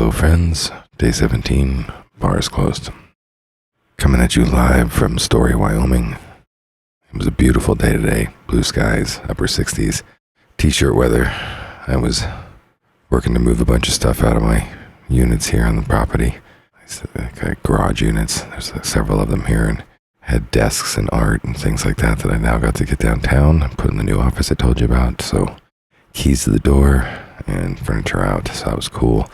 Hello friends, day 17, bar is closed. Coming at you live from Story, Wyoming. It was a beautiful day today, blue skies, upper 60s, t-shirt weather. I was working to move a bunch of stuff out of my units here on the property. Garage units, there's several of them here, and had desks and art and things like that I now got to get downtown and put in the new office I told you about. So keys to the door and furniture out, so that was cool.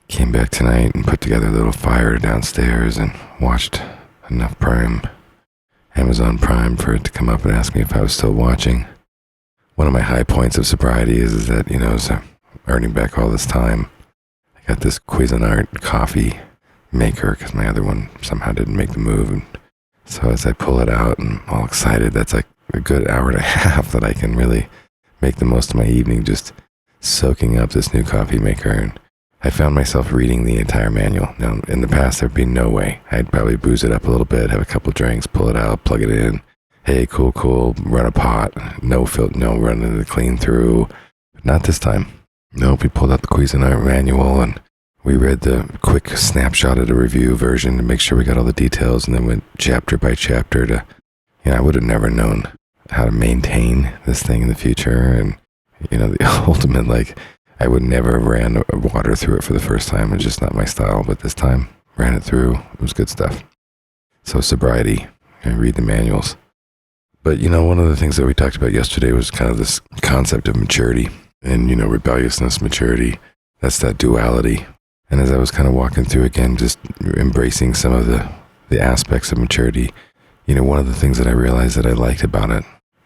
Came back tonight and put together a little fire downstairs and watched enough Amazon Prime for it to come up and ask me if I was still watching. One of my high points of sobriety is that, as I'm earning back all this time, I got this Cuisinart coffee maker because my other one somehow didn't make the move. And so as I pull it out and I'm all excited, that's like a good hour and a half that I can really make the most of my evening just soaking up this new coffee maker. And I found myself reading the entire manual. Now, in the past, there'd be no way. I'd probably booze it up a little bit, have a couple drinks, pull it out, plug it in. Hey, cool, run a pot. No filter, no running the clean through. But not this time. Nope, we pulled out the Cuisinart manual and we read the quick snapshot of the review version to make sure we got all the details, and then went chapter by chapter to, I would have never known how to maintain this thing in the future. And, the ultimate, I would never have ran water through it for the first time. It's just not my style, but this time, ran it through. It was good stuff. So sobriety, I read the manuals. But, one of the things that we talked about yesterday was kind of this concept of maturity and, rebelliousness, maturity. That's that duality. And as I was kind of walking through again, just embracing some of the aspects of maturity, one of the things that I realized that I liked about it,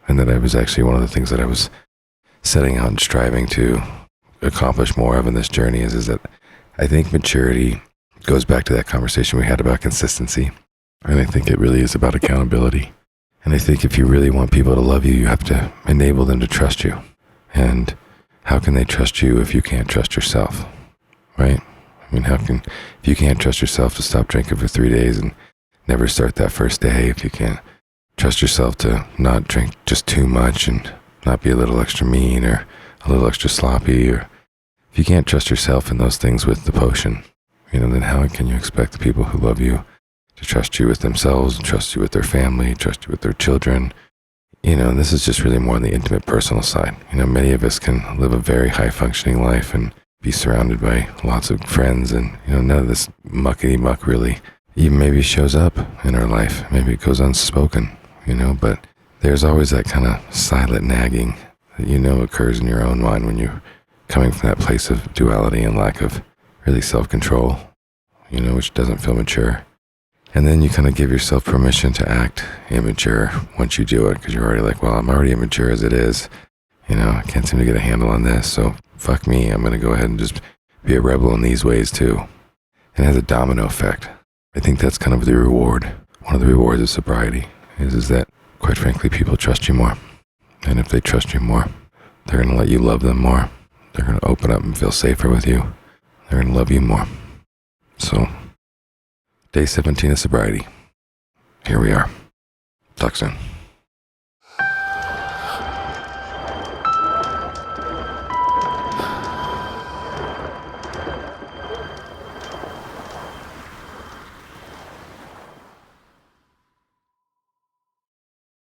and that I was actually one of the things that I was setting out and striving to accomplish more of in this journey is that I think maturity goes back to that conversation we had about consistency. And I think it really is about accountability. And I think if you really want people to love you, you have to enable them to trust you. And how can they trust you if you can't trust yourself? Right? If you can't trust yourself to stop drinking for 3 days and never start that first day, if you can't trust yourself to not drink just too much and not be a little extra mean or a little extra sloppy, or if you can't trust yourself in those things with the potion, then how can you expect the people who love you to trust you with themselves, trust you with their family, trust you with their children? And this is just really more on the intimate personal side. Many of us can live a very high functioning life and be surrounded by lots of friends, and none of this muckety muck really even maybe shows up in our life. Maybe it goes unspoken, but there's always that kind of silent nagging that occurs in your own mind when you're coming from that place of duality and lack of really self-control, which doesn't feel mature. And then you kind of give yourself permission to act immature once you do it, because you're already like, well, I'm already immature as it is. I can't seem to get a handle on this, so fuck me, I'm going to go ahead and just be a rebel in these ways too. And it has a domino effect. I think that's kind of the reward. One of the rewards of sobriety is that, quite frankly, people trust you more. And if they trust you more, they're going to let you love them more. They're going to open up and feel safer with you. They're going to love you more. So, day 17 of sobriety. Here we are. Talk soon.